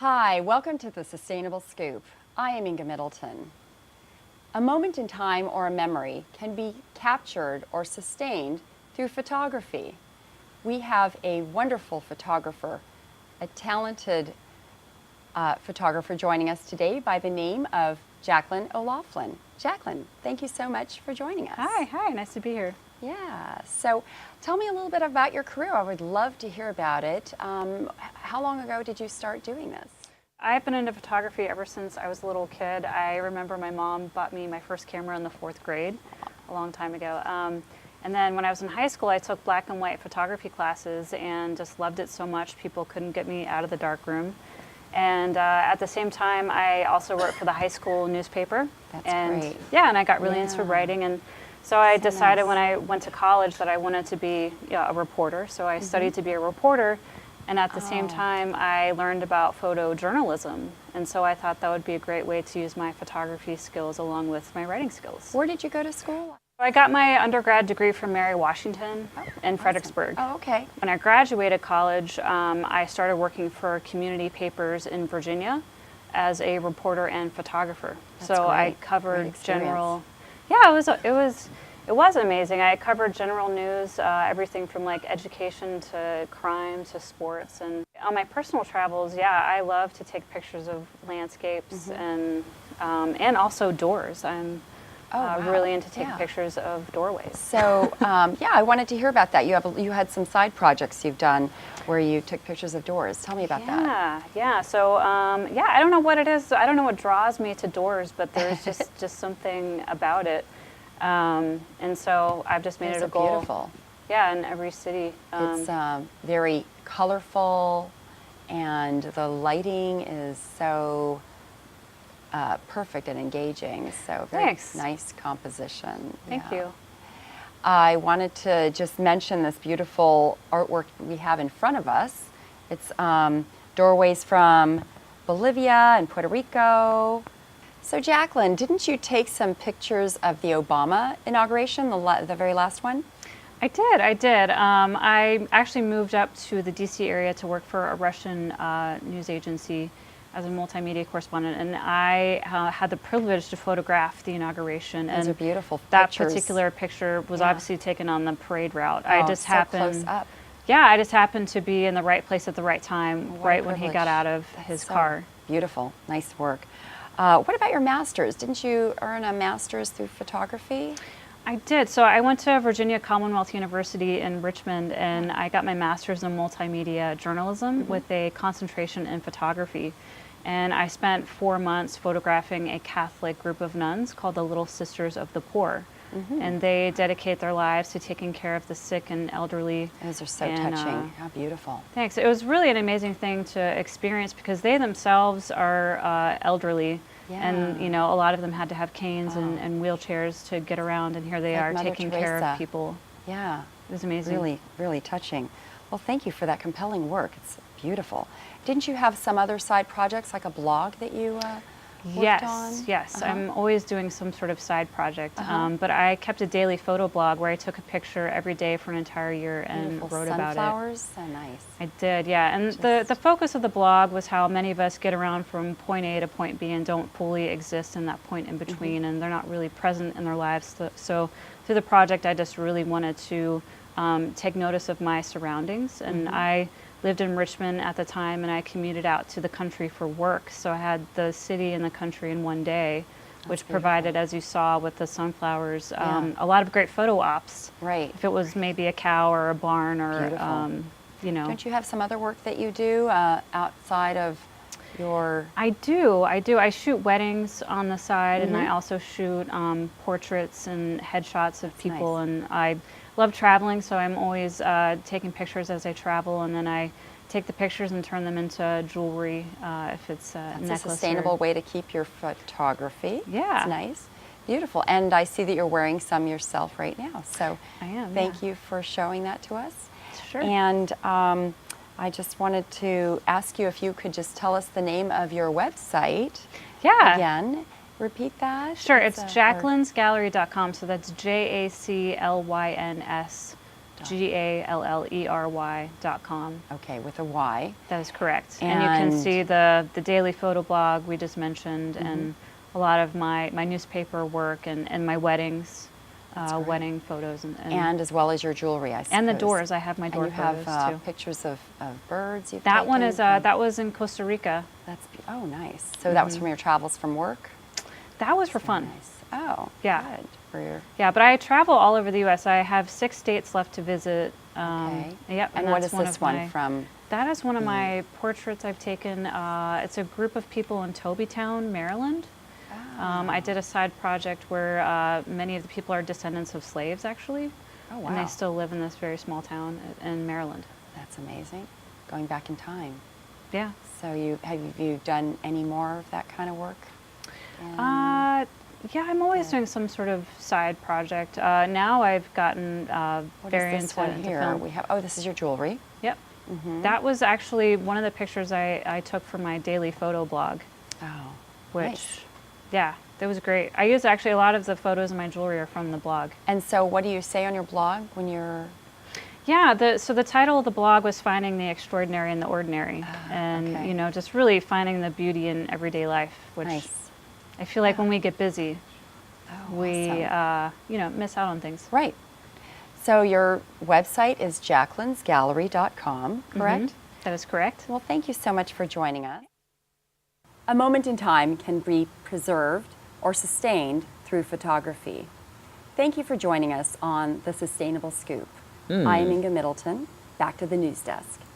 Hi, welcome to the Sustainable Scoop. I am Inga Middleton. A moment in time or a memory can be captured or sustained through photography. We have a wonderful photographer, a talented photographer joining us today by the name of Jaclyn O'Loughlin. Jaclyn, thank you so much for joining us. Hi, nice to be here. Yeah, so tell me a little bit about your career. I would love to hear about it. How long ago did you start doing this? I've been into photography ever since I was a little kid. I remember my mom bought me my first camera in the 4th grade a long time ago. And then when I was in high school, I took black and white photography classes and just loved it so much people couldn't get me out of the darkroom. And at the same time, I also wrote for the high school newspaper. That's great. Yeah, and I got really into writing. And so I decided nice. when I went to college that I wanted to be a reporter. So I studied to be a reporter. And at the same time, I learned about photojournalism. And so I thought that would be a great way to use my photography skills along with my writing skills. Where did you go to school? I got my undergrad degree from Mary Washington in Fredericksburg. Oh, okay. When I graduated college, I started working for community papers in Virginia as a reporter and photographer. That's so great. I covered Great general. Yeah, it was amazing. I covered general news, everything from like education to crime to sports. And on my personal travels, I love to take pictures of landscapes and also doors. I'm really into taking pictures of doorways. So, I wanted to hear about that. You had some side projects you've done where you took pictures of doors. Tell me about that. Yeah. So, I don't know what it is. I don't know what draws me to doors, but there's just something about it. And so I've just made it a goal. Beautiful. Yeah, in every city. It's very colorful, and the lighting is so perfect and engaging. So very nice composition. Thank you. I wanted to just mention this beautiful artwork we have in front of us. It's doorways from Bolivia and Puerto Rico. So Jaclyn, didn't you take some pictures of the Obama inauguration, the very last one? I did. I actually moved up to the DC area to work for a Russian news agency as a multimedia correspondent, and I had the privilege to photograph the inauguration. Those are beautiful that pictures. Particular picture was obviously taken on the parade route. I just happened close up. Yeah, I just happened to be in the right place at the right time, right when he got out of his car. Beautiful, nice work. What about your master's? Didn't you earn a master's through photography? I did. So I went to Virginia Commonwealth University in Richmond, and I got my master's in multimedia journalism with a concentration in photography. And I spent 4 months photographing a Catholic group of nuns called the Little Sisters of the Poor. And they dedicate their lives to taking care of the sick and elderly. Those are so touching. How beautiful. Thanks. It was really an amazing thing to experience because they themselves are elderly. And, a lot of them had to have canes and wheelchairs to get around, and here they are taking care of people. Yeah. It was amazing. Really, really touching. Well, thank you for that compelling work. It's beautiful. Didn't you have some other side projects, like a blog that you worked on? Yes. I'm always doing some sort of side project. But I kept a daily photo blog where I took a picture every day for an entire year and wrote about it. Sunflowers, so nice. I did, yeah. And the focus of the blog was how many of us get around from point A to point B and don't fully exist in that point in between, and they're not really present in their lives. So through the project, I just really wanted to take notice of my surroundings. And I lived in Richmond at the time, and I commuted out to the country for work. So I had the city and the country in one day, which provided, as you saw with the sunflowers, a lot of great photo ops. Right. If it was maybe a cow or a barn or, Don't you have some other work that you do outside of your... I do. I shoot weddings on the side, and I also shoot portraits and headshots of people. Nice. And I love traveling, so I'm always taking pictures as I travel, and then I take the pictures and turn them into jewelry if it's a necklace. That's a sustainable way to keep your photography. Yeah. It's nice. Beautiful. And I see that you're wearing some yourself right now. So I am. Thank you for showing that to us. Sure. And I just wanted to ask you if you could just tell us the name of your website. Yeah. Again. Repeat that. Sure. It's jaclynsgallery.com. So that's JACLYNS Gallery.com. Okay, with a Y. That is correct. And you can see the daily photo blog we just mentioned, Mm-hmm. and a lot of my newspaper work and my weddings, great. wedding photos. And as well as your jewelry, I suppose. And the doors. I have my door and you photos have too. pictures of birds you've That taken? one is that was in Costa Rica. Oh, nice. So that was from your travels from work? That was for Very fun. Nice. Oh, Yeah. good. For your, Yeah, but I travel all over the U.S. I have 6 states left to visit. okay. Yep. And what that's is this of one my- from? That is one of my portraits I've taken. It's a group of people in Tobytown, Maryland. I did a side project where many of the people are descendants of slaves, actually. Oh, wow. And they still live in this very small town in Maryland. That's amazing. Going back in time. Yeah. So have you done any more of that kind of work? Yeah, I'm always doing some sort of side project. Now I've gotten What very is this into, one into here? film. We have. Oh, this is your jewelry. Yep. Mm-hmm. That was actually one of the pictures I took for my daily photo blog, Oh, which, nice. yeah, that was great. I use actually a lot of the photos in my jewelry are from the blog. And so, what do you say on your blog when you're? Yeah, so the title of the blog was Finding the Extraordinary in the Ordinary. And, okay. you know, just really finding the beauty in everyday life, which Nice. I feel like when we get busy, Oh, we, awesome. you know, miss out on things. Right. So your website is jaclynsgallery.com, correct? That is correct. Well, thank you so much for joining us. A moment in time can be preserved or sustained through photography. Thank you for joining us on The Sustainable Scoop. I am Inga Middleton. Back to the news desk.